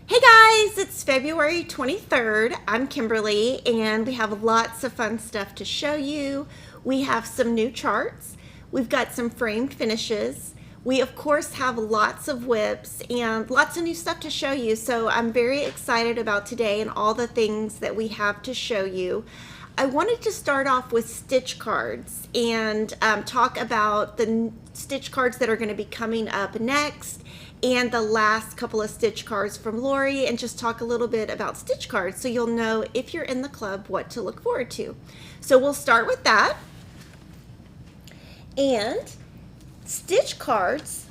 Hey guys, it's February 23rd. I'm Kimberly and we have lots of fun stuff to show you. We have some new charts. We've got some framed finishes. We of course have lots of whips and lots of new stuff to show you. So I'm very excited about today and all the things that we have to show you. I wanted to start off with stitch cards and talk about the stitch cards that are going to be coming up next and the last couple of stitch cards from Lori, and just talk a little bit about stitch cards so you'll know if you're in the club what to look forward to. So we'll start with that. And stitch cards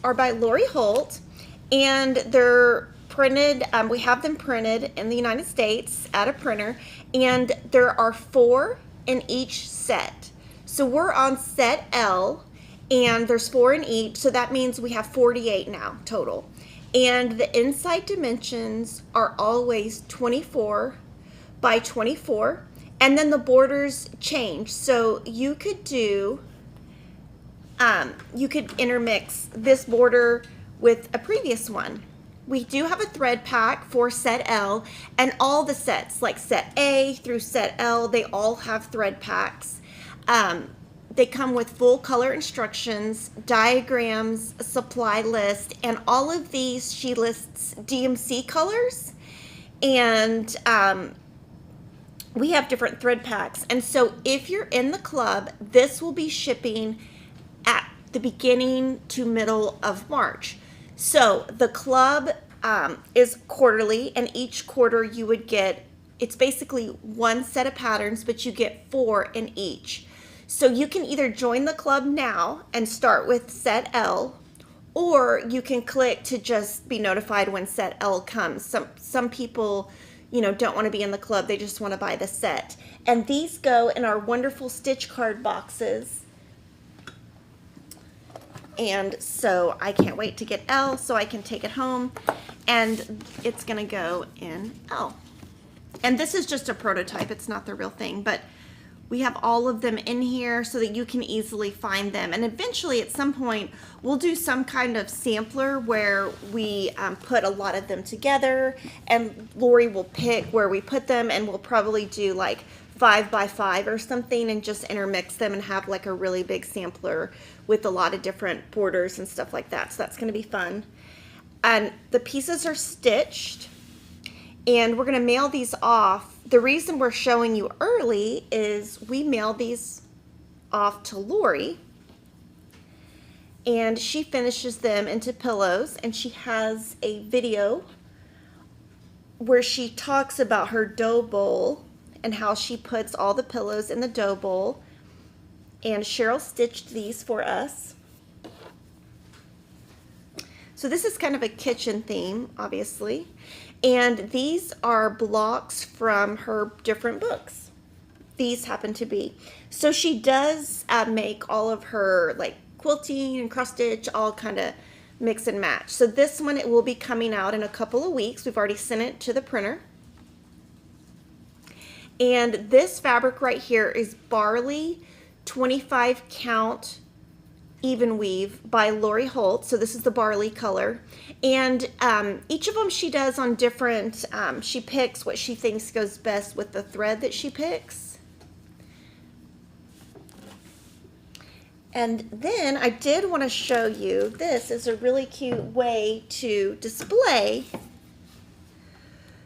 are by Lori Holt, and they're printed, we have them printed in the United States at a printer, and there are 4 in each set. So we're on set L, and there's 4 in each, so that means we have 48 now total. And the inside dimensions are always 24 by 24, and then the borders change. So you could do, you could intermix this border with a previous one. We do have a thread pack for set L, and all the sets, like set A through set L, they all have thread packs. They come with full color instructions, diagrams, a supply list, and all of these she lists DMC colors, and we have different thread packs. And so if you're in the club, this will be shipping at the beginning to middle of March. So the club is quarterly, and each quarter you would get, it's basically 1 set of patterns, but you get 4 in each. So you can either join the club now and start with set L, or you can click to just be notified when set L comes. Some people, don't want to be in the club. They just want to buy the set. And these go in our wonderful stitch card boxes. And so I can't wait to get L so I can take it home, and it's going to go in L. And this is just a prototype. It's not the real thing, but we have all of them in here so that you can easily find them. And eventually at some point we'll do some kind of sampler where we put a lot of them together, and Lori will pick where we put them, and we'll probably do like 5 by 5 or something and just intermix them and have like a really big sampler with a lot of different borders and stuff like that. So that's going to be fun. And the pieces are stitched, and we're going to mail these off. The reason we're showing you early is we mailed these off to Lori, and she finishes them into pillows, and she has a video where she talks about her dough bowl and how she puts all the pillows in the dough bowl. And Cheryl stitched these for us. So this is kind of a kitchen theme, obviously. And these are blocks from her different books. These happen to be. So she does make all of her like quilting and cross stitch, all kind of mix and match. So this one, it will be coming out in a couple of weeks. We've already sent it to the printer. And this fabric right here is Barley 25 count even weave by Lori Holt. So this is the barley color, and each of them she does on different, she picks what she thinks goes best with the thread that she picks. And then I did want to show you, this is a really cute way to display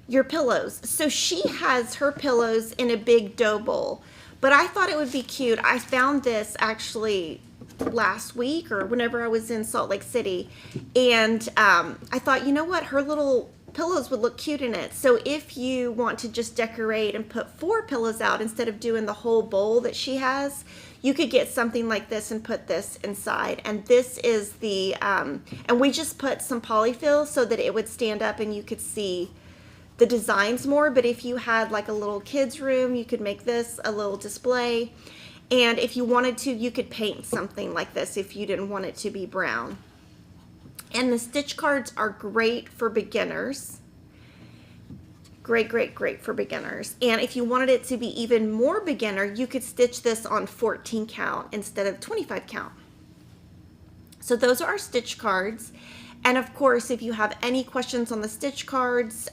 your pillows. So she has her pillows in a big dough bowl, but I thought it would be cute. I found this actually last week or whenever I was in Salt Lake City, and I thought, you know what, her little pillows would look cute in it. So if you want to just decorate and put 4 pillows out instead of doing the whole bowl that she has, you could get something like this and put this inside. And this is the and we just put some polyfill so that it would stand up and you could see the designs more. But if you had like a little kids room, you could make this a little display. And if you wanted to, you could paint something like this if you didn't want it to be brown. And the stitch cards are great for beginners. Great, great, great for beginners. And if you wanted it to be even more beginner, you could stitch this on 14 count instead of 25 count. So those are our stitch cards. And of course, if you have any questions on the stitch cards,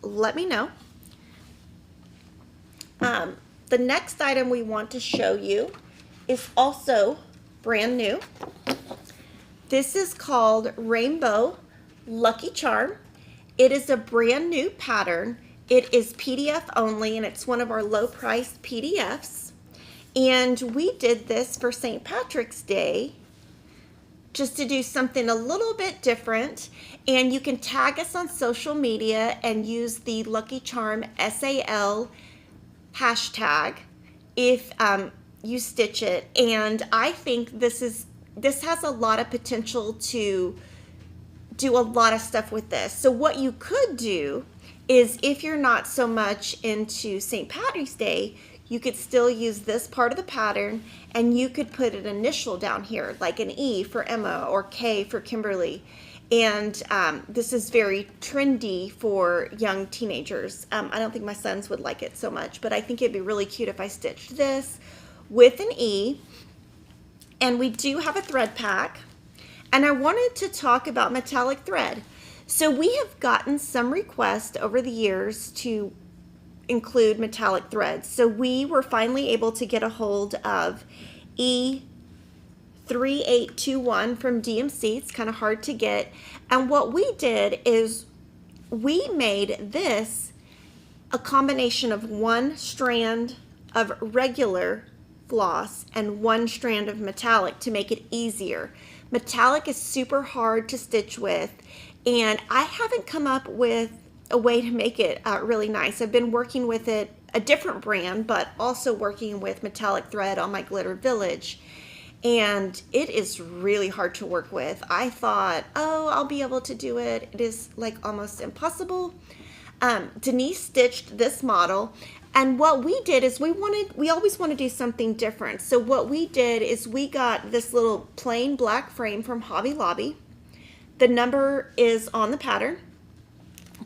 let me know. The next item we want to show you is also brand new. This is called Rainbow Lucky Charm. It is a brand new pattern. It is PDF only, and it's one of our low-priced PDFs. And we did this for St. Patrick's Day, just to do something a little bit different. And you can tag us on social media and use the Lucky Charm SAL hashtag if you stitch it. And I think this has a lot of potential to do a lot of stuff with this. So what you could do is, if you're not so much into St. Patrick's Day, you could still use this part of the pattern, and you could put an initial down here, like an E for Emma or K for Kimberly. And this is very trendy for young teenagers. I don't think my sons would like it so much, but I think it'd be really cute if I stitched this with an E. And we do have a thread pack. And I wanted to talk about metallic thread. So we have gotten some requests over the years to include metallic thread. So we were finally able to get a hold of E3821 from DMC. It's kind of hard to get. And what we did is we made this a combination of one strand of regular floss and one strand of metallic to make it easier. Metallic is super hard to stitch with, and I haven't come up with a way to make it really nice. I've been working with it, a different brand, but also working with metallic thread on my Glitter Village, and it is really hard to work with. I thought, oh, I'll be able to do it. It is like almost impossible. Denise stitched this model, and what we did is we always want to do something different. So what we did is we got this little plain black frame from Hobby Lobby. The number is on the pattern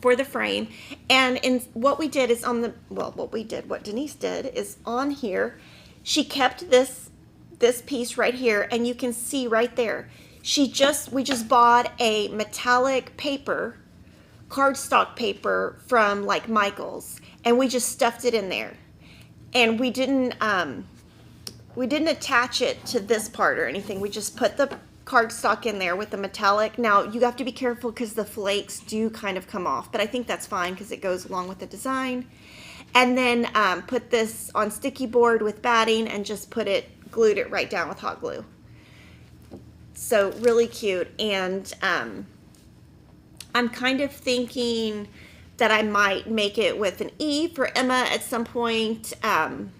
for the frame. And what we did is what Denise did is on here, she kept this piece right here, and you can see right there, we just bought a metallic paper, cardstock paper from like Michael's, and we just stuffed it in there, and we didn't attach it to this part or anything. We just put the cardstock in there with the metallic. Now you have to be careful because the flakes do kind of come off, but I think that's fine because it goes along with the design. And then put this on sticky board with batting and just glued it right down with hot glue. So really cute. And I'm kind of thinking that I might make it with an E for Emma at some point. I'm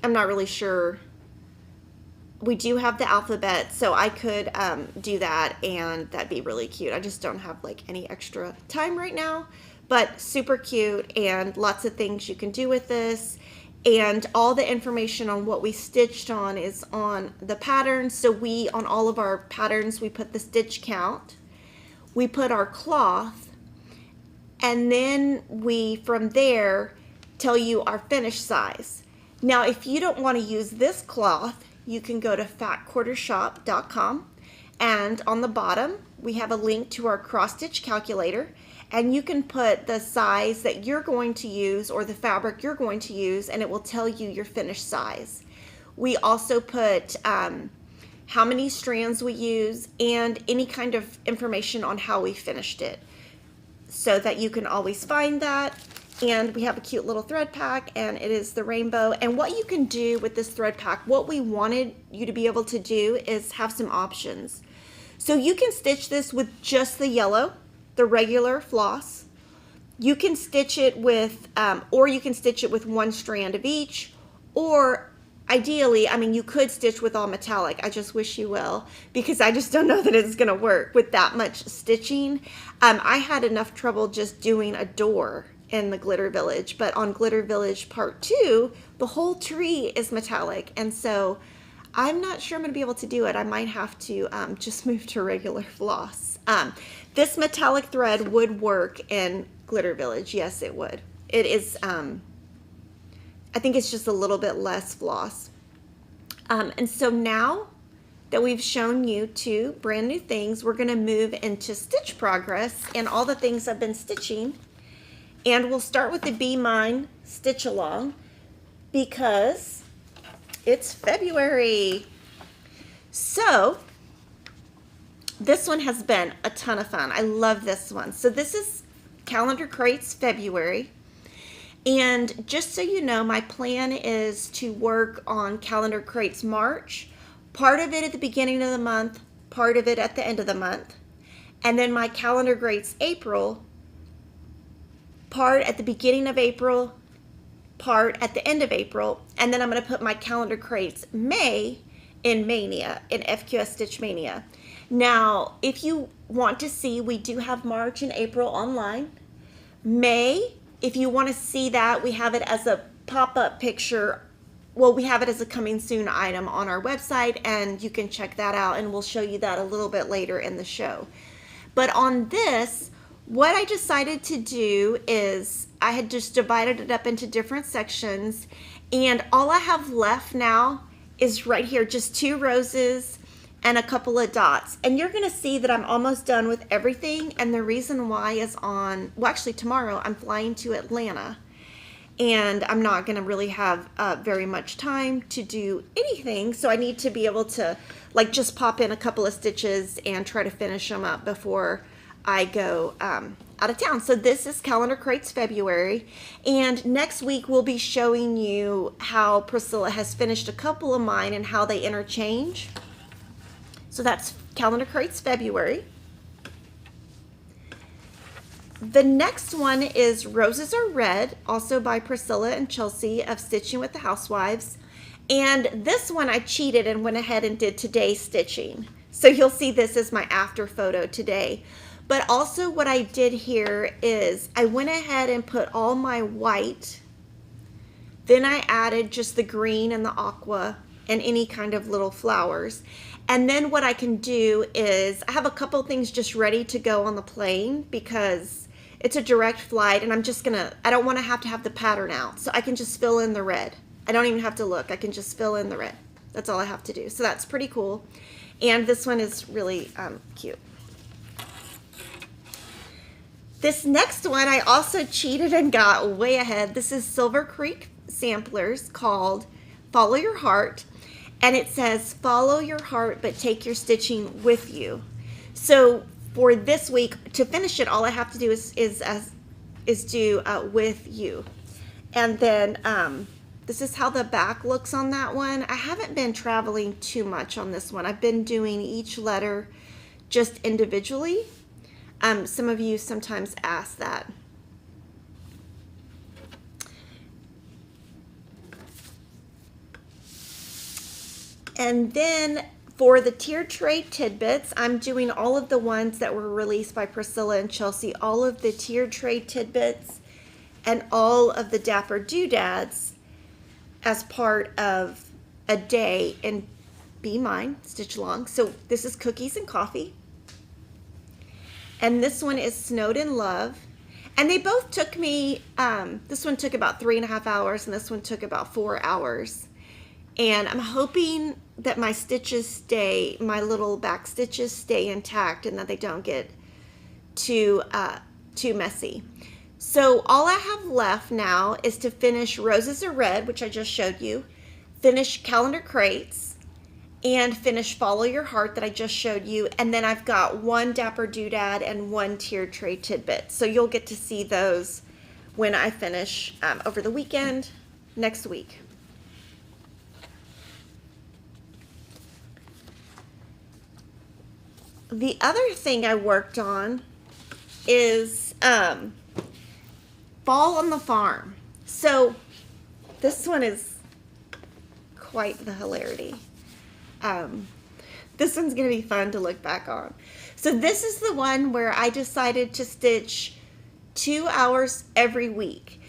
not really sure. We do have the alphabet, so I could do that, and that'd be really cute. I just don't have like any extra time right now, but super cute, and lots of things you can do with this. And all the information on what we stitched on is on the pattern. So on all of our patterns, we put the stitch count, we put our cloth, and then we, from there, tell you our finish size. Now, if you don't want to use this cloth, you can go to fatquartershop.com, and on the bottom, we have a link to our cross-stitch calculator, and you can put the size that you're going to use or the fabric you're going to use, and it will tell you your finished size. We also put how many strands we use and any kind of information on how we finished it, so that you can always find that. And we have a cute little thread pack, and it is the rainbow. And what you can do with this thread pack, what we wanted you to be able to do is have some options. So you can stitch this with just the yellow, the regular floss. You can stitch it with, or you can stitch it with one strand of each, or ideally, I mean, you could stitch with all metallic. I just wish you will, because I just don't know that it's gonna work with that much stitching. I had enough trouble just doing a door in the Glitter Village, but on Glitter Village Part 2, the whole tree is metallic, and so I'm not sure I'm going to be able to do it. I might have to just move to regular floss. This metallic thread would work in Glitter Village. Yes, it would. It is, I think it's just a little bit less floss. And so now that we've shown you 2 brand new things. We're going to move into stitch progress and all the things I've been stitching. And we'll start with the Be Mine stitch along because it's February. So this one has been a ton of fun. I love this one. So this is Calendar Crates February. And just so you know, my plan is to work on Calendar Crates March, part of it at the beginning of the month, part of it at the end of the month. And then my Calendar Crates April, part at the beginning of April, part at the end of April. And then I'm going to put my Calendar Crates May in Mania, in FQS Stitch Mania. Now, if you want to see, we do have March and April online. May, if you want to see that, we have it as a pop-up picture. Well, we have it as a coming soon item on our website, and you can check that out, and we'll show you that a little bit later in the show. But on this, what I decided to do is I had just divided it up into different sections, and all I have left now is right here, just 2 roses and a couple of dots. And you're going to see that I'm almost done with everything. And the reason why is actually tomorrow I'm flying to Atlanta. And I'm not going to really have very much time to do anything. So I need to be able to just pop in a couple of stitches and try to finish them up before I go out of town. So this is Calendar Crates February. And next week we'll be showing you how Priscilla has finished a couple of mine and how they interchange. So that's Calendar Crates February. The next one is Roses Are Red, also by Priscilla and Chelsea of Stitching with the Housewives. And this one I cheated and went ahead and did today's stitching. So you'll see this as my after photo today. But also what I did here is I went ahead and put all my white. Then I added just the green and the aqua and any kind of little flowers. And then what I can do is I have a couple things just ready to go on the plane because it's a direct flight and I don't want to have the pattern out. So I can just fill in the red. I don't even have to look. I can just fill in the red. That's all I have to do. So that's pretty cool. And this one is really cute. This next one I also cheated and got way ahead. This is Silver Creek Samplers called Follow Your Heart. And it says, follow your heart, but take your stitching with you. So for this week, to finish it, all I have to do is do with you. And then this is how the back looks on that one. I haven't been traveling too much on this one. I've been doing each letter just individually. Some of you sometimes ask that. And then for the tier tray tidbits, I'm doing all of the ones that were released by Priscilla and Chelsea, all of the tier tray tidbits and all of the Dapper Doodads as part of a day in Be Mine Stitch Along. So this is Cookies and Coffee. And this one is Snowed in Love. And they both took me, this one took about 3.5 hours and this one took about 4 hours. And I'm hoping that my stitches stay, my little back stitches stay intact and that they don't get too messy. So all I have left now is to finish Roses Are Red, which I just showed you, finish Calendar Crates, and finish Follow Your Heart that I just showed you. And then I've got 1 Dapper Doodad and 1 Tier Tray Tidbit. So you'll get to see those when I finish over the weekend next week. The other thing I worked on is Fall on the Farm. So this one is quite the hilarity. This one's going to be fun to look back on. So this is the one where I decided to stitch 2 hours every week.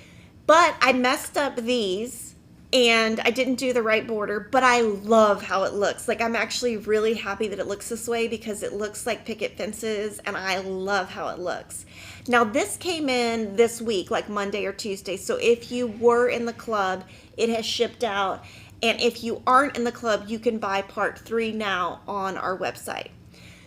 But I messed up these and I didn't do the right border, but I love how it looks. Like, I'm actually really happy that it looks this way because it looks like picket fences and I love how it looks. Now this came in this week, like Monday or Tuesday. So if you were in the club, it has shipped out. And if you aren't in the club, you can buy part 3 now on our website.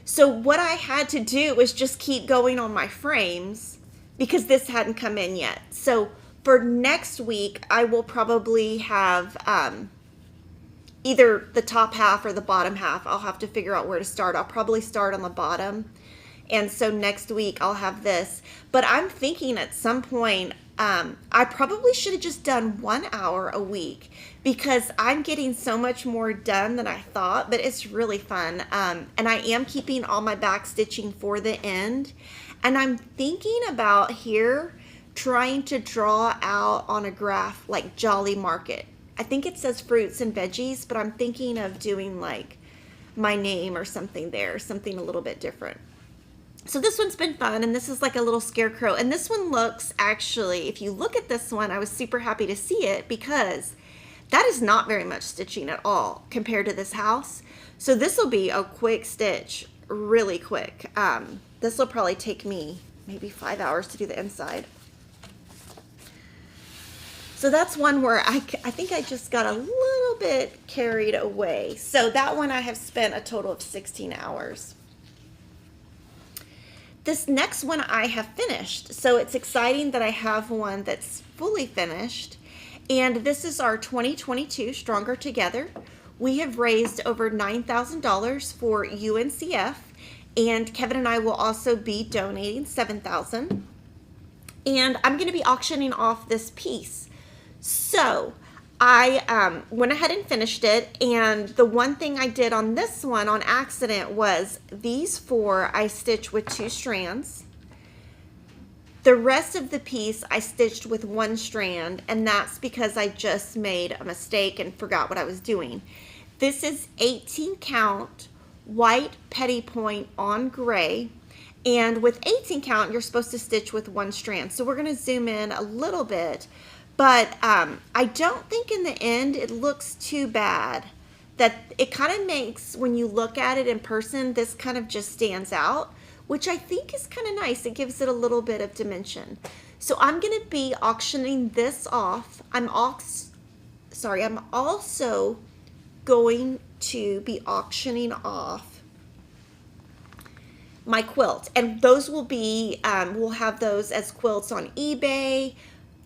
So what I had to do was just keep going on my frames because this hadn't come in yet. So for next week, I will probably have either the top half or the bottom half. I'll have to figure out where to start. I'll probably start on the bottom. And so next week I'll have this. But I'm thinking at some point, I probably should have just done 1 hour a week because I'm getting so much more done than I thought, but it's really fun. And I am keeping all my back stitching for the end. And I'm thinking about here trying to draw out on a graph like Jolly Market. I think it says fruits and veggies, but I'm thinking of doing like my name or something there, something a little bit different. So this one's been fun, and this is like a little scarecrow. And this one looks, actually, if you look at this one, I was super happy to see it because that is not very much stitching at all compared to this house. So this will be a quick stitch, really quick. This will probably take me maybe 5 hours to do the inside. So that's one where I think I just got a little bit carried away. So that one I have spent a total of 16 hours. This next one I have finished. So it's exciting that I have one that's fully finished. And this is our 2022 Stronger Together. We have raised over $9,000 for UNCF. And Kevin and I will also be donating $7,000. And I'm going to be auctioning off this piece. So I went ahead and finished it, and the one thing I did on this one on accident was these 4 I stitched with 2 strands. The rest of the piece I stitched with 1 strand, and that's because I just made a mistake and forgot what I was doing. This is 18 count white petty point on gray, and with 18 count you're supposed to stitch with 1 strand. So we're going to zoom in a little bit. But I don't think in the end it looks too bad. That it kind of makes, when you look at it in person, this kind of just stands out, which I think is kind of nice. It gives it a little bit of dimension. So I'm going to be auctioning this off. I'm also going to be auctioning off my quilt. And those will be, we'll have those as quilts on eBay,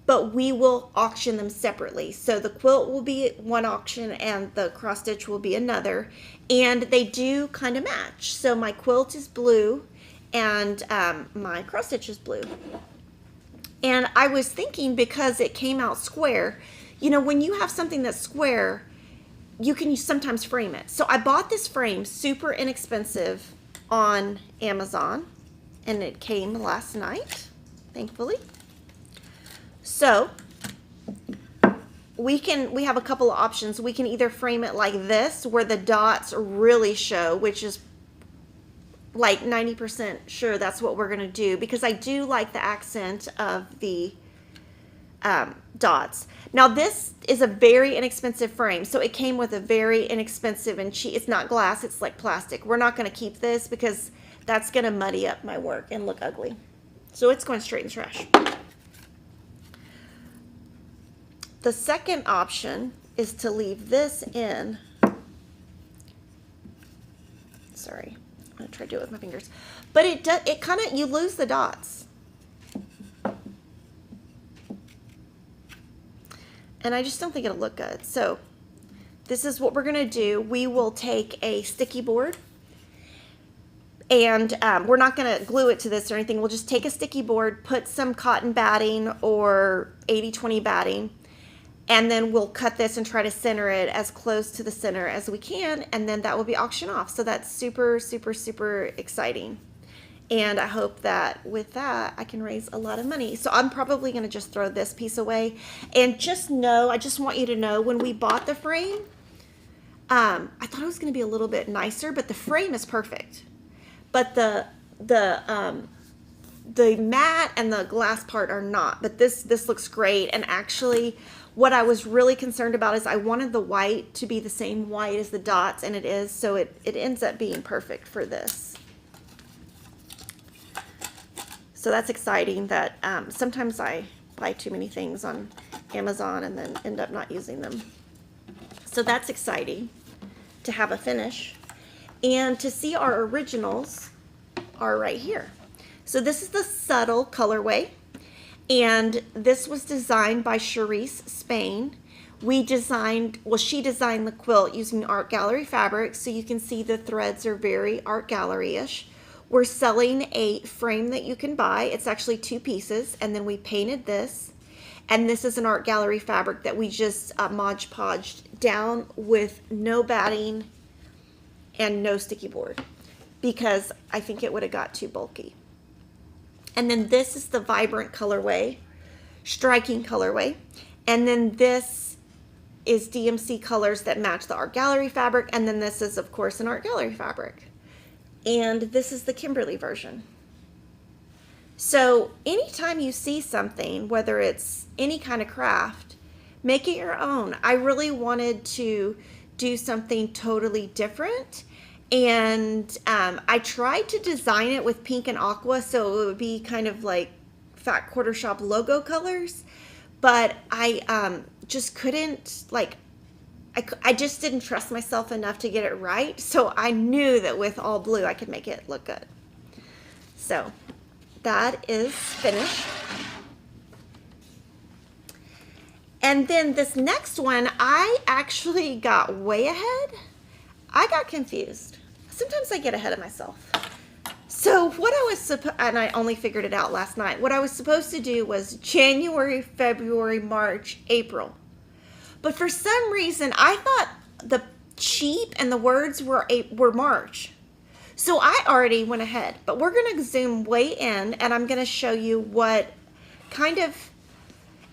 but we will auction them separately. So the quilt will be one auction and the cross stitch will be another. And they do kind of match. So my quilt is blue and my cross stitch is blue. And I was thinking, because it came out square, you know, when you have something that's square, you can sometimes frame it. So I bought this frame, super inexpensive, on Amazon, and it came last night, thankfully. So we have a couple of options. We can either frame it like this, where the dots really show, which is like 90% sure that's what we're going to do, because I do like the accent of the dots. Now this is a very inexpensive frame, so it came with a very inexpensive and cheap. It's not glass, it's like plastic. We're not going to keep this because that's going to muddy up my work and look ugly. So it's going straight in the trash. The second option is to leave this in. Sorry, I'm going to try to do it with my fingers. But it kind of, you lose the dots. And I just don't think it'll look good. So this is what we're going to do. We will take a sticky board, and we're not going to glue it to this or anything. We'll just take a sticky board, put some cotton batting or 80-20 batting, and then we'll cut this and try to center it as close to the center as we can, and then that will be auctioned off. So that's super, super, super exciting. And I hope that with that, I can raise a lot of money. So I'm probably going to just throw this piece away. And just know, I just want you to know, when we bought the frame, I thought it was going to be a little bit nicer, but the frame is perfect. But the matte and the glass part are not. But this looks great. And actually, what I was really concerned about is I wanted the white to be the same white as the dots, and it is. So it ends up being perfect for this. So that's exciting that sometimes I buy too many things on Amazon and then end up not using them. So that's exciting to have a finish. And to see our originals are right here. So this is the subtle colorway. And this was designed by Charisse Spain. She designed the quilt using art gallery fabric, so you can see the threads are very art gallery-ish. We're selling a frame that you can buy. It's actually 2 pieces, and then we painted this. And this is an art gallery fabric that we just Mod Podged down with no batting and no sticky board, because I think it would have got too bulky. And then this is the vibrant colorway, striking colorway. And then this is DMC colors that match the art gallery fabric. And then this is, of course, an art gallery fabric. And this is the Kimberly version. So anytime you see something, whether it's any kind of craft, make it your own. I really wanted to do something totally different. And I tried to design it with pink and aqua, so it would be kind of like Fat Quarter Shop logo colors. But I just couldn't, like, I just didn't trust myself enough to get it right. So I knew that with all blue, I could make it look good. So that is finished. And then this next one, I actually got way ahead. I got confused. Sometimes I get ahead of myself. So what I was and I only figured it out last night. What I was supposed to do was January, February, March, April. But for some reason, I thought the sheep and the words were March. So I already went ahead. But we're going to zoom way in, and I'm going to show you what kind of,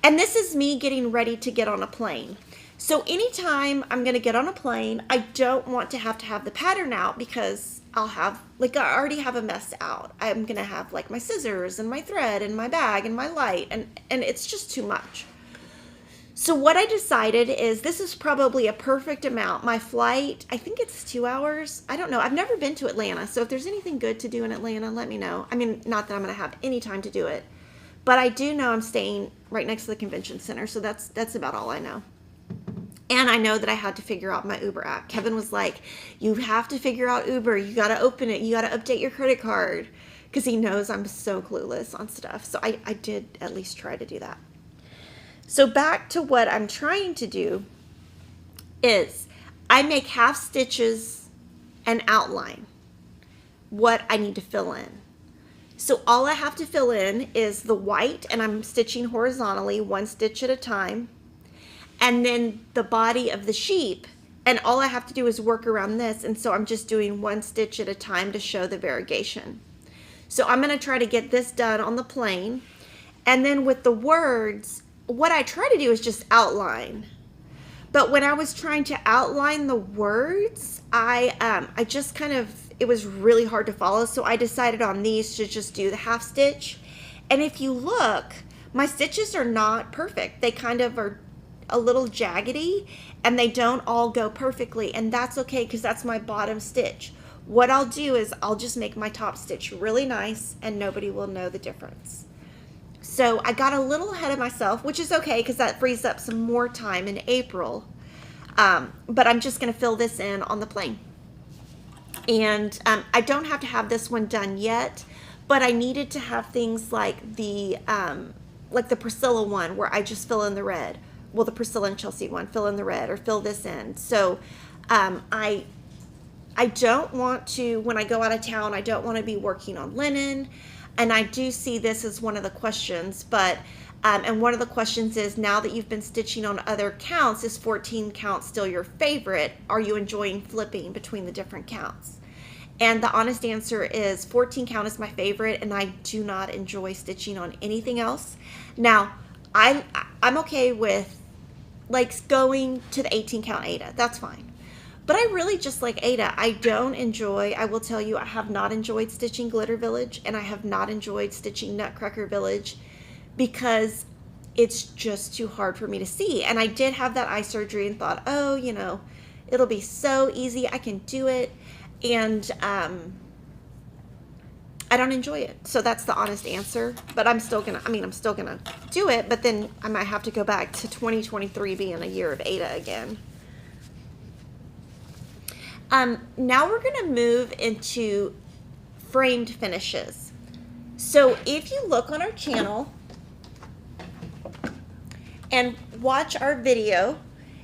and this is me getting ready to get on a plane. So anytime I'm going to get on a plane, I don't want to have the pattern out, because I'll have, like, I already have a mess out. I'm going to have, like, my scissors and my thread and my bag and my light, and it's just too much. So what I decided is this is probably a perfect amount. My flight, I think it's 2 hours. I don't know. I've never been to Atlanta. So if there's anything good to do in Atlanta, let me know. I mean, not that I'm going to have any time to do it, but I do know I'm staying right next to the convention center. So that's about all I know. And I know that I had to figure out my Uber app. Kevin was like, you have to figure out Uber. You got to open it. You got to update your credit card, because he knows I'm so clueless on stuff. So I did at least try to do that. So back to what I'm trying to do is I make half stitches and outline what I need to fill in. So all I have to fill in is the white, and I'm stitching horizontally 1 stitch at a time. And then the body of the sheep, and all I have to do is work around this, and so I'm just doing 1 stitch at a time to show the variegation. So I'm going to try to get this done on the plane. And then with the words, what I try to do is just outline. But when I was trying to outline the words, I just kind of, it was really hard to follow, so I decided on these to just do the half stitch. And if you look, my stitches are not perfect. They kind of are a little jaggedy, and they don't all go perfectly, and that's okay, because that's my bottom stitch. What I'll do is I'll just make my top stitch really nice, and nobody will know the difference. So I got a little ahead of myself, which is okay, because that frees up some more time in April. But I'm just going to fill this in on the plane. And I don't have to have this one done yet, but I needed to have things like the Priscilla one, where I just fill in the red. Well, the Priscilla and Chelsea one, fill in the red, or fill this in. So I don't want to, when I go out of town, I don't want to be working on linen. And I do see this as one of the questions, but and one of the questions is, now that you've been stitching on other counts, is 14 count still your favorite? Are you enjoying flipping between the different counts? And the honest answer is 14 count is my favorite, and I do not enjoy stitching on anything else. Now, I'm okay with, like, going to the 18 count Ada. That's fine. But I really just like Ada. I don't enjoy, I will tell you, I have not enjoyed stitching Glitter Village, and I have not enjoyed stitching Nutcracker Village, because it's just too hard for me to see. And I did have that eye surgery and thought, oh, you know, it'll be so easy. I can do it. And I don't enjoy it. So that's the honest answer. But I'm still going to, I'm still going to do it. But then I might have to go back to 2023 being a year of Ada again. Now we're going to move into framed finishes. So if you look on our channel and watch our video,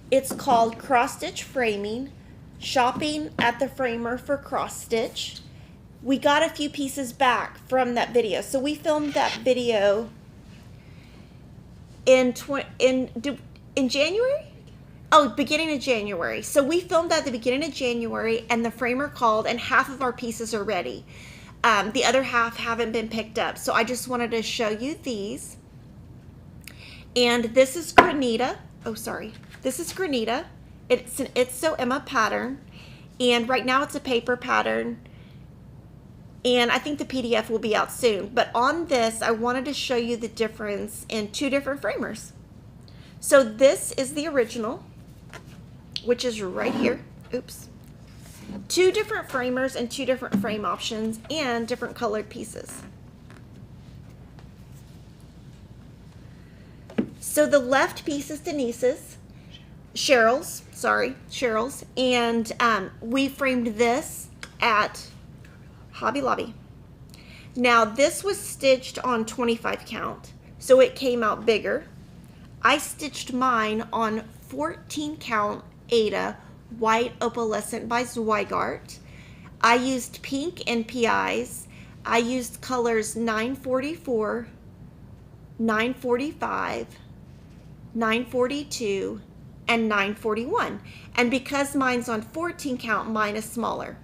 it's called Cross Stitch Framing, Shopping at the Framer for Cross Stitch. We got a few pieces back from that video. So we filmed that video in January? Oh, beginning of January. So we filmed that at the beginning of January, and the framer called, and half of our pieces are ready. The other half haven't been picked up. So I just wanted to show you these. And this is Granita. Oh, sorry. This is Granita. It's an It's So Emma pattern. And right now it's a paper pattern. And I think the PDF will be out soon. But on this, I wanted to show you the difference in two different framers. So this is the original, which is right here. Oops. Two different framers and two different frame options and different colored pieces. So the left piece is Denise's, Cheryl's, and we framed this at Hobby Lobby. Now this was stitched on 25 count, so it came out bigger. I stitched mine on 14 count Ada White Opalescent by Zweigart. I used pink NPIs. I used colors 944, 945, 942, and 941. And because mine's on 14 count, mine is smaller.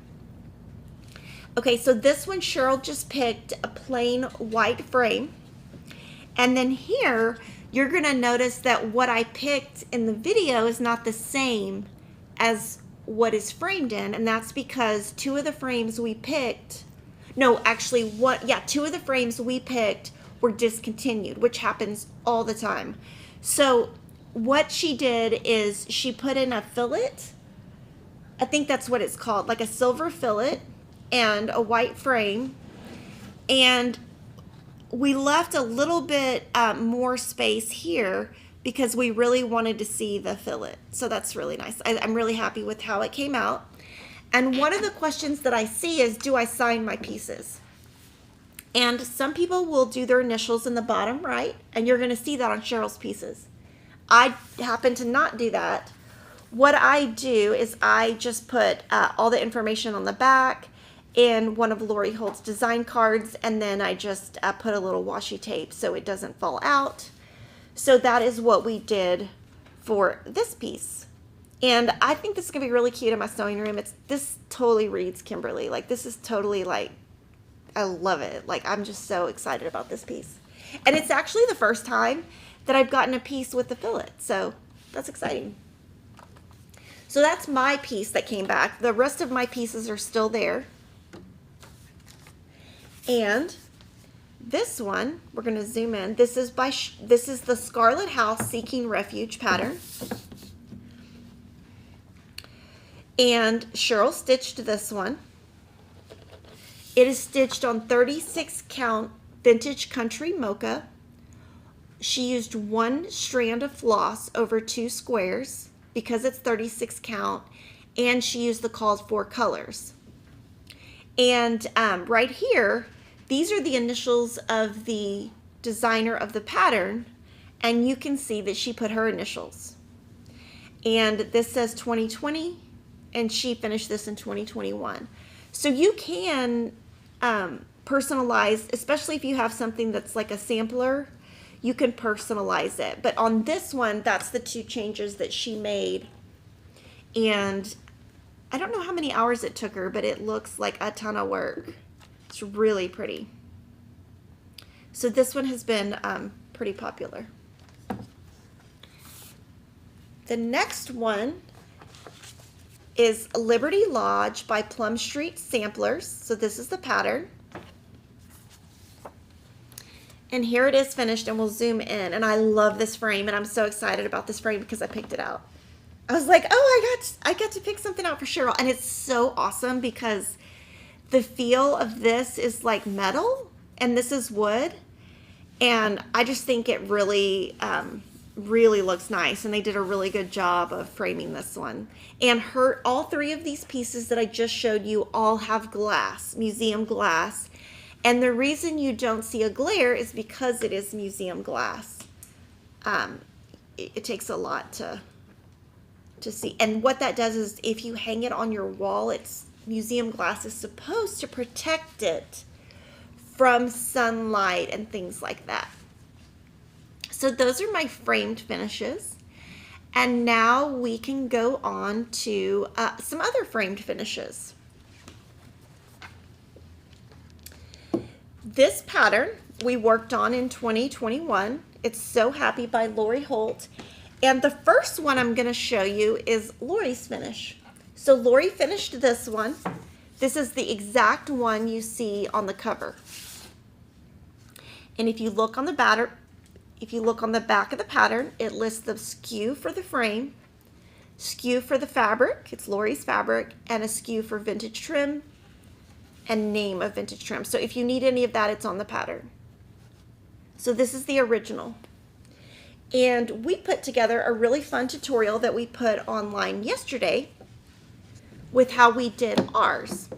Okay, so this one Cheryl just picked a plain white frame. And then here, you're gonna notice that what I picked in the video is not the same as what is framed in, and that's because two of the frames we picked, two of the frames we picked were discontinued, which happens all the time. So what she did is she put in a fillet, I think that's what it's called, like a silver fillet and a white frame, and we left a little bit more space here because we really wanted to see the fillet. So that's really nice. I'm really happy with how it came out. And one of the questions that I see is, do I sign my pieces? And some people will do their initials in the bottom right, and you're going to see that on Cheryl's pieces. I happen to not do that. What I do is I just put all the information on the back in one of Lori Holt's design cards, and then I just put a little washi tape so it doesn't fall out. So that is what we did for this piece. And I think this is going to be really cute in my sewing room. This totally reads Kimberly. Like, this is totally, like, I love it. Like, I'm just so excited about this piece. And it's actually the first time that I've gotten a piece with the fillet. So that's exciting. So that's my piece that came back. The rest of my pieces are still there. And this one, we're going to zoom in. This is the Scarlet House Seeking Refuge pattern. And Cheryl stitched this one. It is stitched on 36 count Vintage Country Mocha. She used one strand of floss over 2 squares because it's 36 count, and she used the called for colors. And right here, these are the initials of the designer of the pattern, and you can see that she put her initials. And this says 2020, and she finished this in 2021. So you can personalize, especially if you have something that's like a sampler, you can personalize it. But on this one, that's the 2 changes that she made. And I don't know how many hours it took her, but it looks like a ton of work. It's really pretty. So this one has been pretty popular. The next one is Liberty Lodge by Plum Street Samplers. So this is the pattern. And here it is finished, and we'll zoom in. And I love this frame, and I'm so excited about this frame because I picked it out. I was like, oh, I got to pick something out for Cheryl. And it's so awesome because the feel of this is like metal, and this is wood. And I just think it really really looks nice, and they did a really good job of framing this one. And all 3 of these pieces that I just showed you all have glass, museum glass. And the reason you don't see a glare is because it is museum glass. It takes a lot to see. And what that does is if you hang it on your wall, museum glass is supposed to protect it from sunlight and things like that. So those are my framed finishes. And now we can go on to some other framed finishes. This pattern we worked on in 2021. It's So Happy by Lori Holt. And the first one I'm going to show you is Lori's finish. So Lori finished this one. This is the exact one you see on the cover. And if you look on the back of the pattern, it lists the SKU for the frame, SKU for the fabric, it's Lori's fabric, and a SKU for vintage trim and name of vintage trim. So if you need any of that, it's on the pattern. So this is the original. And we put together a really fun tutorial that we put online yesterday with how we did ours.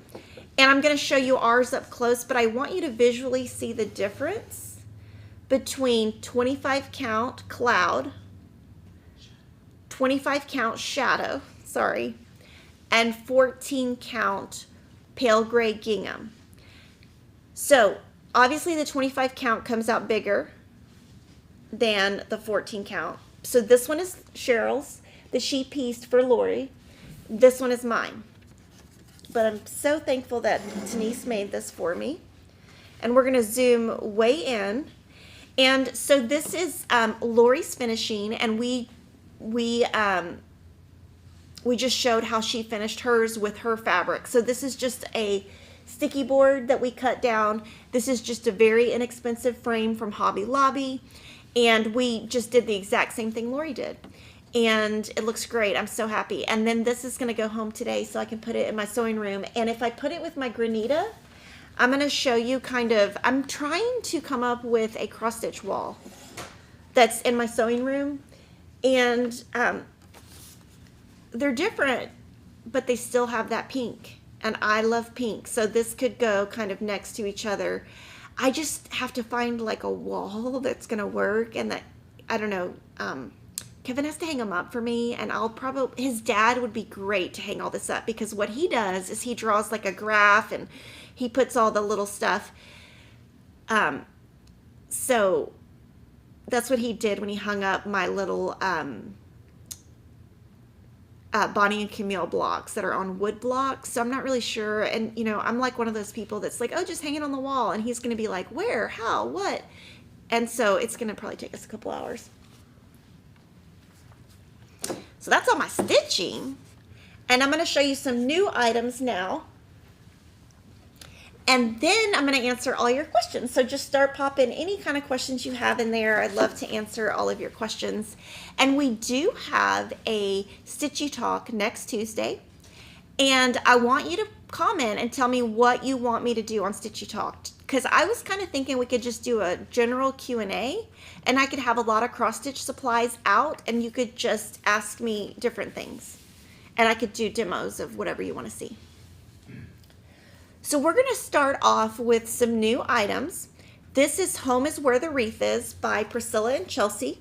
And I'm going to show you ours up close, but I want you to visually see the difference between 25 count cloud, 25 count shadow, and 14 count pale gray gingham. So obviously the 25 count comes out bigger than the 14 count. So this one is Cheryl's, that she pieced for Lori. This one is mine. But I'm so thankful that Denise made this for me. And we're going to zoom way in. And so this is Lori's finishing, and we just showed how she finished hers with her fabric. So this is just a sticky board that we cut down. This is just a very inexpensive frame from Hobby Lobby, and we just did the exact same thing Lori did. And it looks great. I'm so happy. And then this is going to go home today so I can put it in my sewing room. And if I put it with my granita, I'm going to show you I'm trying to come up with a cross stitch wall that's in my sewing room, and they're different, but they still have that pink, and I love pink. So this could go kind of next to each other. I just have to find like a wall that's going to work, and that, I don't know, Kevin has to hang them up for me, and his dad would be great to hang all this up, because what he does is he draws like a graph and he puts all the little stuff. So that's what he did when he hung up my little Bonnie and Camille blocks that are on wood blocks. So I'm not really sure. And, you know, I'm like one of those people that's like, oh, just hang it on the wall. And he's going to be like, where, how, what? And so it's going to probably take us a couple hours. So that's all my stitching. And I'm going to show you some new items now. And then I'm going to answer all your questions. So just start popping any kind of questions you have in there. I'd love to answer all of your questions. And we do have a Stitchy Talk next Tuesday. And I want you to comment and tell me what you want me to do on Stitchy Talk. Because I was kind of thinking we could just do a general Q&A. And I could have a lot of cross-stitch supplies out. And you could just ask me different things. And I could do demos of whatever you want to see. So we're going to start off with some new items. This is Home is Where the Wreath Is by Priscilla and Chelsea.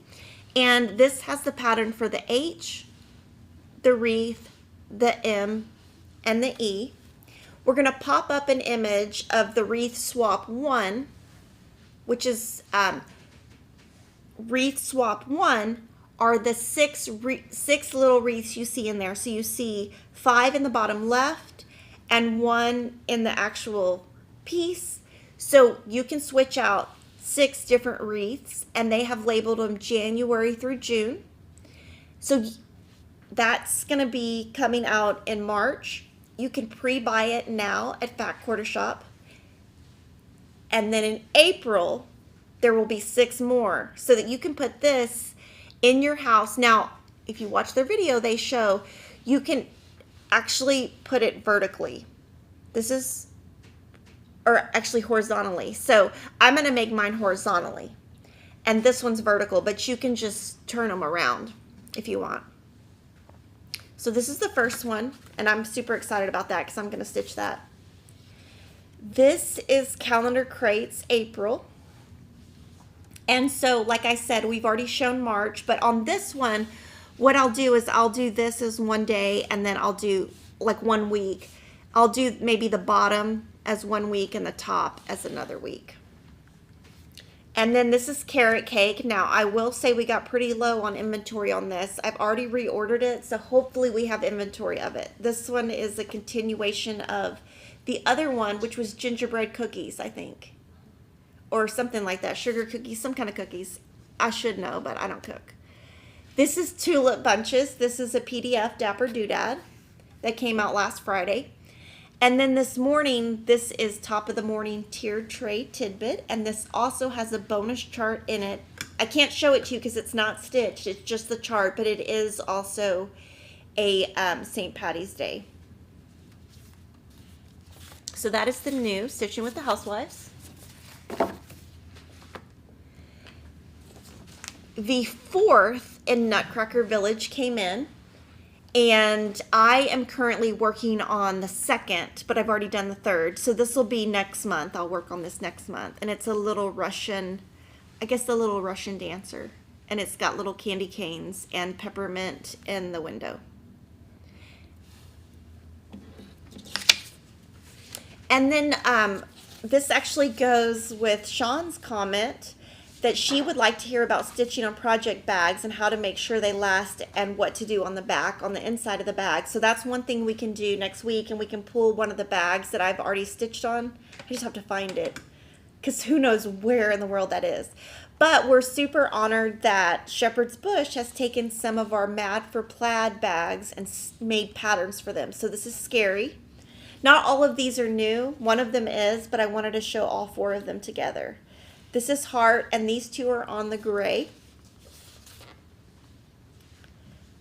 And this has the pattern for the H, the wreath, the M, and the E. We're going to pop up an image of the Wreath Swap 1, which is Wreath Swap 1 are the six little wreaths you see in there. So you see 5 in the bottom left, and 1 in the actual piece. So you can switch out 6 different wreaths, and they have labeled them January through June. So that's going to be coming out in March. You can pre-buy it now at Fat Quarter Shop. And then in April, there will be 6 more so that you can put this in your house. Now, if you watch their video, they show you can actually put it vertically. Or actually horizontally. So I'm going to make mine horizontally. And this one's vertical, but you can just turn them around if you want. So this is the first one, and I'm super excited about that because I'm going to stitch that. This is Calendar Crates April. And so, like I said, we've already shown March, but on this one, what I'll do is I'll do this as one day, and then I'll do like 1 week. I'll do maybe the bottom as 1 week and the top as another week. And then this is Carrot Cake. Now, I will say we got pretty low on inventory on this. I've already reordered it, so hopefully we have inventory of it. This one is a continuation of the other one, which was gingerbread cookies, I think. Or something like that. Sugar cookies, some kind of cookies. I should know, but I don't cook. This is Tulip Bunches. This is a PDF Dapper Doodad that came out last Friday. And then this morning, this is Top of the Morning Tiered Tray Tidbit, and this also has a bonus chart in it. I can't show it to you because it's not stitched, it's just the chart, but it is also a St. Patty's Day. So that is the new Stitching with the Housewives. The fourth in Nutcracker Village came in. And I am currently working on the second, but I've already done the third. So this will be next month. I'll work on this next month. And it's a little Russian, I guess the little Russian dancer. And it's got little candy canes and peppermint in the window. And then this actually goes with Sean's comment that she would like to hear about stitching on project bags and how to make sure they last and what to do on the back, on the inside of the bag. So that's one thing we can do next week, and we can pull one of the bags that I've already stitched on. I just have to find it because who knows where in the world that is. But we're super honored that Shepherd's Bush has taken some of our Mad for Plaid bags and made patterns for them. So this is Scary. Not all of these are new. One of them is, but I wanted to show all 4 of them together. This is Heart, and these 2 are on the gray.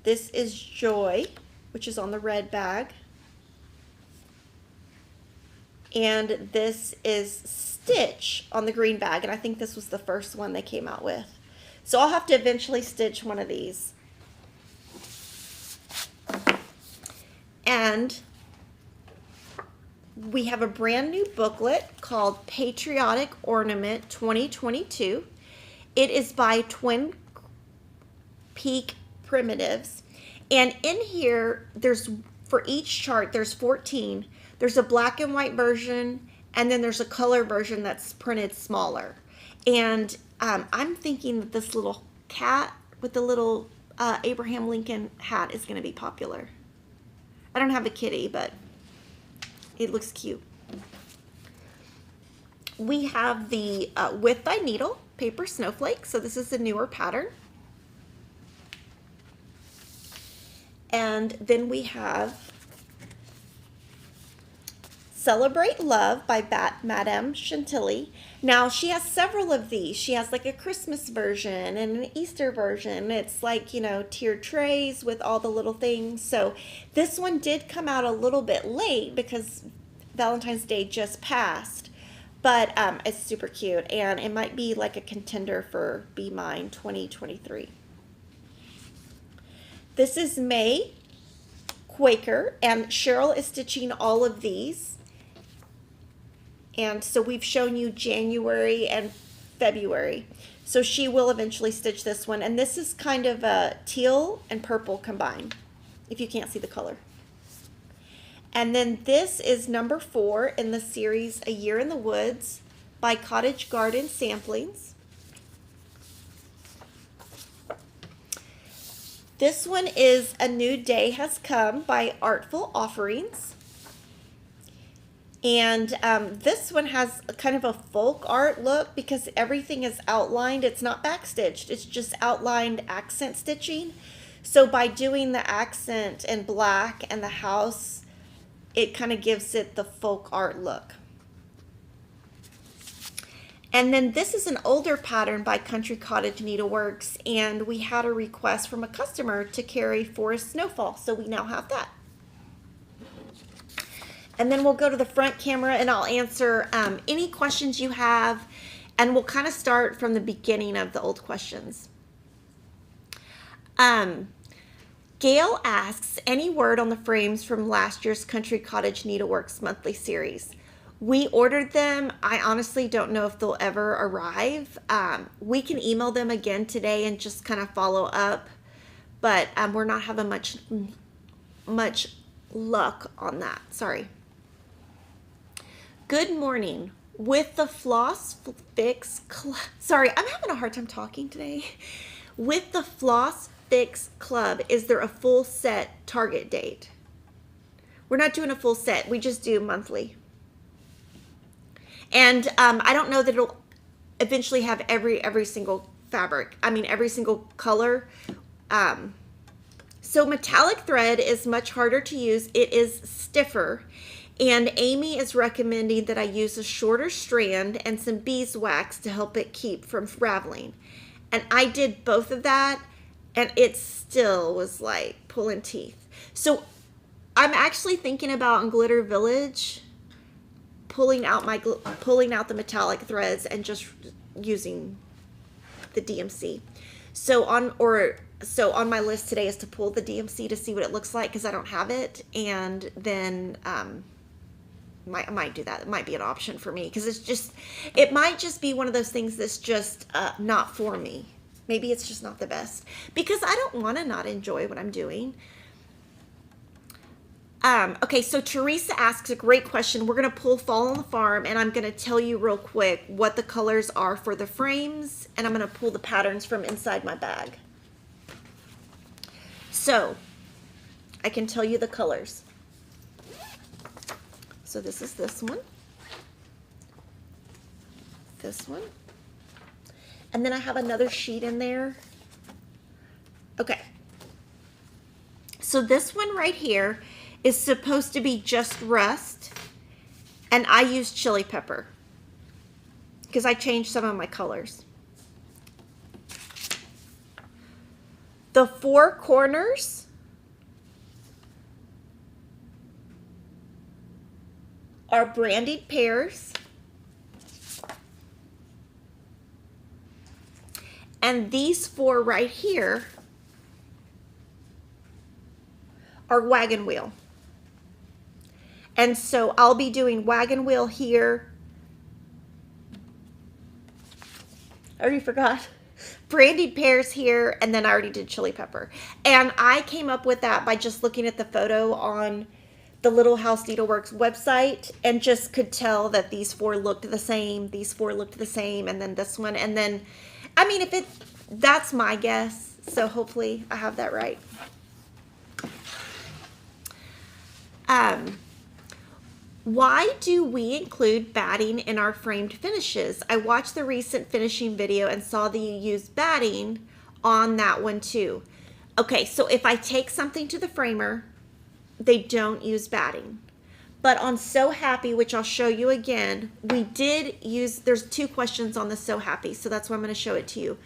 This is Joy, which is on the red bag. And this is Stitch on the green bag, and I think this was the first one they came out with. So I'll have to eventually stitch one of these. And we have a brand new booklet called Patriotic Ornament 2022. It is by Twin Peak Primitives. And in here, there's, for each chart, there's 14. There's a black and white version, and then there's a color version that's printed smaller. And I'm thinking that this little cat with the little Abraham Lincoln hat is going to be popular. I don't have a kitty, but it looks cute. We have the With Thy Needle Paper Snowflake. So this is the newer pattern. And then we have Celebrate Love by Madame Chantilly. Now she has several of these. She has like a Christmas version and an Easter version. It's like, you know, tiered trays with all the little things. So this one did come out a little bit late because Valentine's Day just passed. But it's super cute, and it might be like a contender for Be Mine 2023. This is May Quaker, and Cheryl is stitching all of these. And so we've shown you January and February. So she will eventually stitch this one. And this is kind of a teal and purple combined, if you can't see the color. And then this is number 4 in the series A Year in the Woods by Cottage Garden Samplings. This one is A New Day Has Come by Artful Offerings. And this one has a kind of a folk art look because everything is outlined. It's not backstitched. It's just outlined accent stitching. So by doing the accent in black and the house, it kind of gives it the folk art look. And then this is an older pattern by Country Cottage Needleworks, and we had a request from a customer to carry Forest Snowfall, so we now have that. And then we'll go to the front camera and I'll answer any questions you have. And we'll kind of start from the beginning of the old questions. Gail asks, any word on the frames from last year's Country Cottage Needleworks monthly series? We ordered them. I honestly don't know if they'll ever arrive. We can email them again today and just kind of follow up, but we're not having much luck on that. Sorry. Good morning. With the Floss Fix sorry, I'm having a hard time talking today. With the Floss Fix Club, is there a full set target date? We're not doing a full set. We just do monthly. And I don't know that it'll eventually have every single fabric. I mean, every single color. So metallic thread is much harder to use. It is stiffer. And Amy is recommending that I use a shorter strand and some beeswax to help it keep from raveling. And I did both of that, and it still was like pulling teeth. So I'm actually thinking about in Glitter Village pulling out the metallic threads and just using the DMC. So on my list today is to pull the DMC to see what it looks like, because I don't have it, and then I might do that. It might be an option for me, because it might just be one of those things that's just not for me. Maybe it's just not the best, because I don't want to not enjoy what I'm doing. Okay, so Teresa asks a great question. We're going to pull Fall on the Farm, and I'm going to tell you real quick what the colors are for the frames, and I'm going to pull the patterns from inside my bag. So I can tell you the colors. So this is this one, and then I have another sheet in there. Okay, so this one right here is supposed to be just rust, and I use chili pepper because I changed some of my colors. The four corners are branded pears, and these four right here are wagon wheel. And so I'll be doing wagon wheel here. I already forgot. Brandied pears here, and then I already did chili pepper. And I came up with that by just looking at the photo on the Little House Needleworks website, and just could tell that these four looked the same, these four looked the same, and then this one, and then, I mean, that's my guess, so hopefully I have that right. Why do we include batting in our framed finishes? I watched the recent finishing video and saw that you use batting on that one too. Okay, so if I take something to the framer, they don't use batting. But on So Happy, which I'll show you again, we did use, there's two questions on the So Happy, so that's why I'm going to show it to you.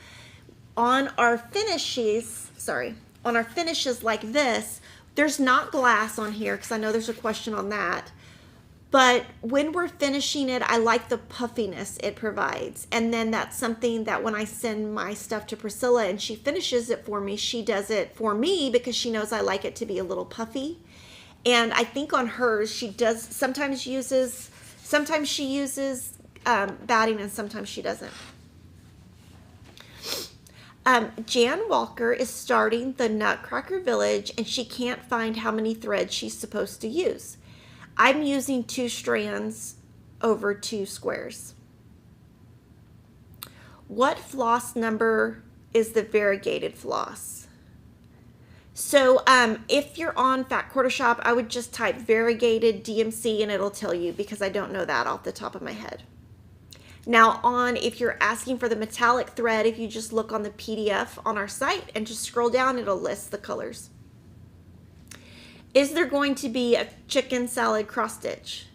On our finishes like this, there's not glass on here, because I know there's a question on that. But when we're finishing it, I like the puffiness it provides. And then that's something that when I send my stuff to Priscilla and she finishes it for me, she does it for me because she knows I like it to be a little puffy. And I think on hers, she does sometimes she uses batting and sometimes she doesn't. Jan Walker is starting the Nutcracker Village, and she can't find how many threads she's supposed to use. I'm using 2 strands over 2 squares. What floss number is the variegated floss? So if you're on Fat Quarter Shop, I would just type variegated DMC and it'll tell you, because I don't know that off the top of my head. Now if you're asking for the metallic thread, if you just look on the PDF on our site and just scroll down, it'll list the colors. Is there going to be a chicken salad cross stitch?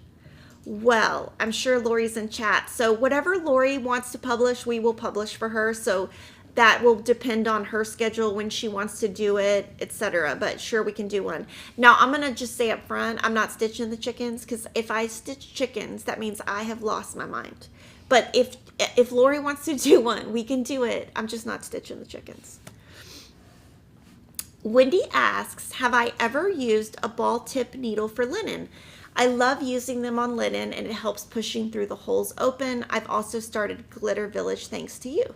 Well, I'm sure Lori's in chat. So whatever Lori wants to publish, we will publish for her. So that will depend on her schedule, when she wants to do it, etc. But sure, we can do one. Now, I'm going to just say up front, I'm not stitching the chickens, because if I stitch chickens, that means I have lost my mind. But if Lori wants to do one, we can do it. I'm just not stitching the chickens. Wendy asks, have I ever used a ball tip needle for linen? I love using them on linen and it helps pushing through the holes open. I've also started Glitter Village thanks to you.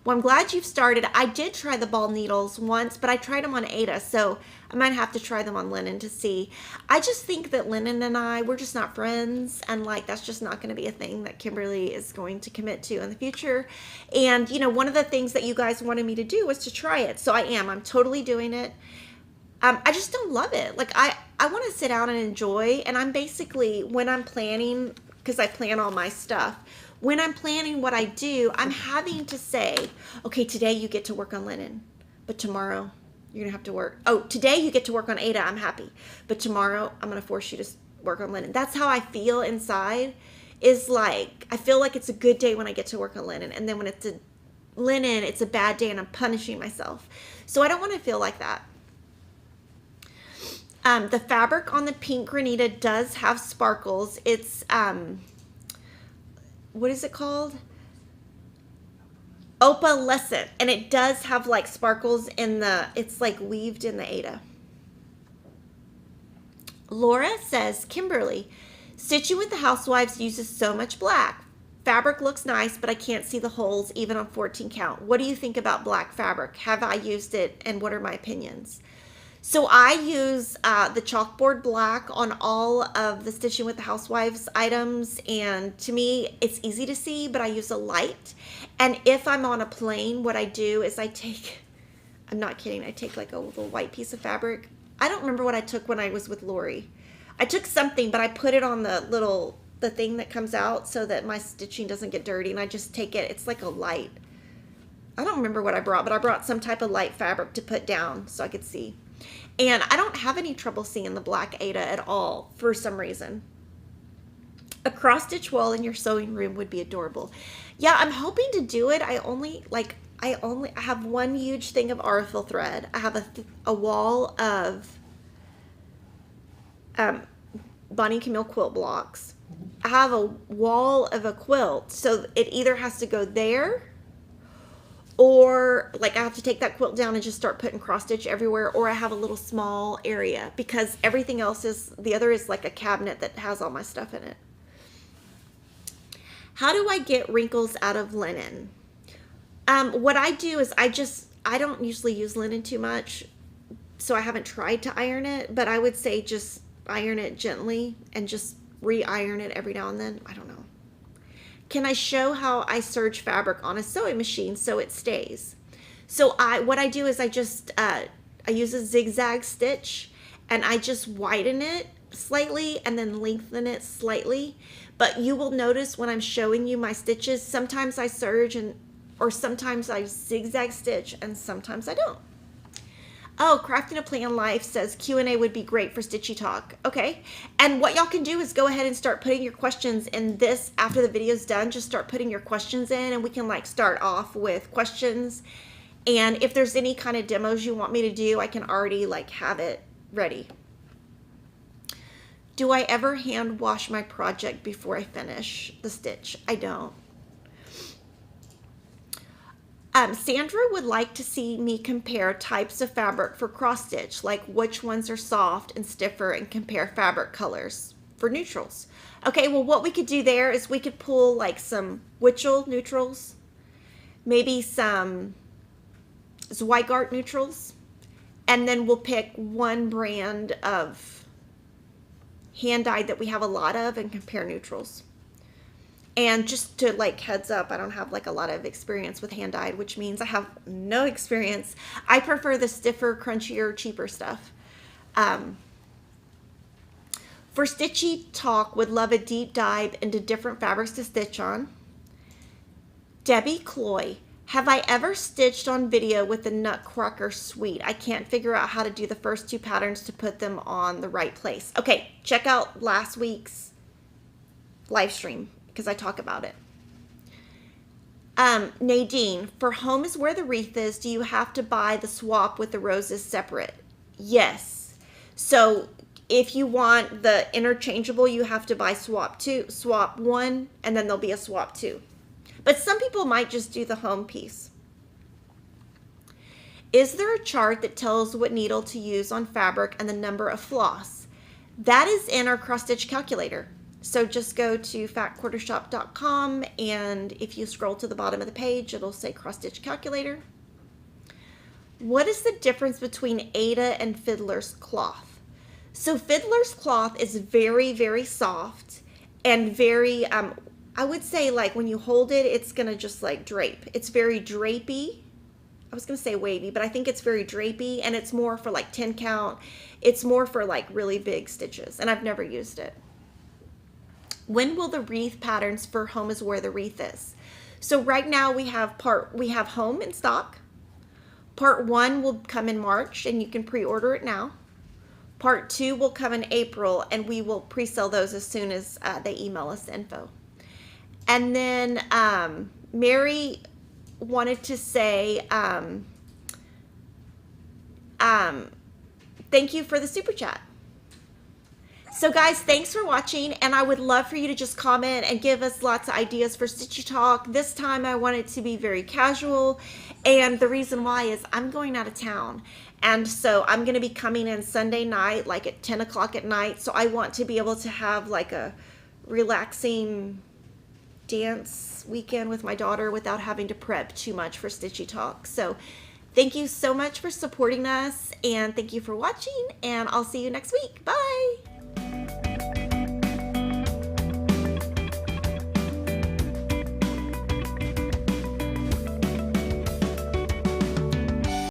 Well, I'm glad you've started. I did try the ball needles once, but I tried them on Ada, so I might have to try them on linen to see. I just think that linen and we're just not friends, and like that's just not going to be a thing that Kimberly is going to commit to in the future. And you know, one of the things that you guys wanted me to do was to try it, so I'm totally doing it. I just don't love it. Like I want to sit down and enjoy, and I'm basically, when I'm planning, because I plan all my stuff, when I'm planning what I do, I'm having to say, okay, today you get to work on linen, but tomorrow you're gonna have to work. Oh, today you get to work on Ada, I'm happy, but tomorrow I'm gonna force you to work on linen. That's how I feel inside, is like, I feel like it's a good day when I get to work on linen, and then when it's a linen, it's a bad day and I'm punishing myself. So I don't want to feel like that. The fabric on the pink granita does have sparkles. It's, what is it called? Opalescent. And it does have like sparkles in the, it's like weaved in the Ada. Laura says, Kimberly, stitching with the housewives uses so much black. Fabric looks nice, but I can't see the holes even on 14 count. What do you think about black fabric? Have I used it, and what are my opinions? So I use the chalkboard black on all of the Stitching with the Housewives items, and to me it's easy to see, but I use a light. And if I'm on a plane, what I do is I take, I'm not kidding, I take like a little white piece of fabric. I don't remember what I took when I was with Lori. I took something, but I put it on the thing that comes out so that my stitching doesn't get dirty, and I just take it, it's like a light. I don't remember what I brought, but I brought some type of light fabric to put down so I could see. And I don't have any trouble seeing the black Ada at all for some reason. A cross stitch wall in your sewing room would be adorable. Yeah, I'm hoping to do it. I have one huge thing of Aurifil thread. I have a wall of Bonnie Camille quilt blocks. I have a wall of a quilt, so it either has to go there, or like I have to take that quilt down and just start putting cross stitch everywhere, or I have a little small area, because everything else is, the other is like a cabinet that has all my stuff in it. How do I get wrinkles out of linen? What I do is I don't usually use linen too much, so I haven't tried to iron it, but I would say just iron it gently and just re-iron it every now and then. I don't know. Can I show how I serge fabric on a sewing machine so it stays? So what I do is I use a zigzag stitch, and I just widen it slightly and then lengthen it slightly. But you will notice when I'm showing you my stitches, sometimes I serge or sometimes I zigzag stitch, and sometimes I don't. Oh, Crafting a Plan Life says Q&A would be great for Stitchy Talk. Okay. And what y'all can do is go ahead and start putting your questions in this after the video's done. Just start putting your questions in, and we can like start off with questions. And if there's any kind of demos you want me to do, I can already like have it ready. Do I ever hand wash my project before I finish the stitch? I don't. Sandra would like to see me compare types of fabric for cross stitch, like which ones are soft and stiffer, and compare fabric colors for neutrals. Okay, well what we could do there is we could pull like some Witchell neutrals, maybe some Zweigart neutrals, and then we'll pick one brand of hand dyed that we have a lot of and compare neutrals. And just to like heads up, I don't have like a lot of experience with hand dyed, which means I have no experience. I prefer the stiffer, crunchier, cheaper stuff. For Stitchy Talk, would love a deep dive into different fabrics to stitch on. Debbie Cloy, have I ever stitched on video with the Nutcracker Suite? I can't figure out how to do the first two patterns to put them on the right place. Okay, check out last week's live stream, because I talk about it. Nadine, for Home is Where the Wreath Is, do you have to buy the swap with the roses separate? Yes. So If you want the interchangeable, you have to buy swap 1, and then there'll be a swap 2. But some people might just do the home piece. Is there a chart that tells what needle to use on fabric and the number of floss? That is in our cross stitch calculator. So just go to fatquartershop.com, and if you scroll to the bottom of the page, it'll say cross stitch calculator. What is the difference between Aida and Fiddler's cloth? So Fiddler's cloth is very, very soft and very, I would say like when you hold it, it's going to just like drape. It's very drapey. I was going to say wavy, but I think it's very drapey, and it's more for like 10 count. It's more for like really big stitches, and I've never used it. When will the wreath patterns for Home is Where the Wreath Is? So right now we have Home in stock. Part 1 will come in March, and you can pre-order it now. Part 2 will come in April, and we will pre-sell those as soon as they email us info. And then Mary wanted to say thank you for the super chat. So guys, thanks for watching, and I would love for you to just comment and give us lots of ideas for Stitchy Talk. This time I want it to be very casual, and the reason why is I'm going out of town, and so I'm going to be coming in Sunday night, like at 10 o'clock at night, so I want to be able to have like a relaxing dance weekend with my daughter without having to prep too much for Stitchy Talk. So thank you so much for supporting us, and thank you for watching, and I'll see you next week. Bye!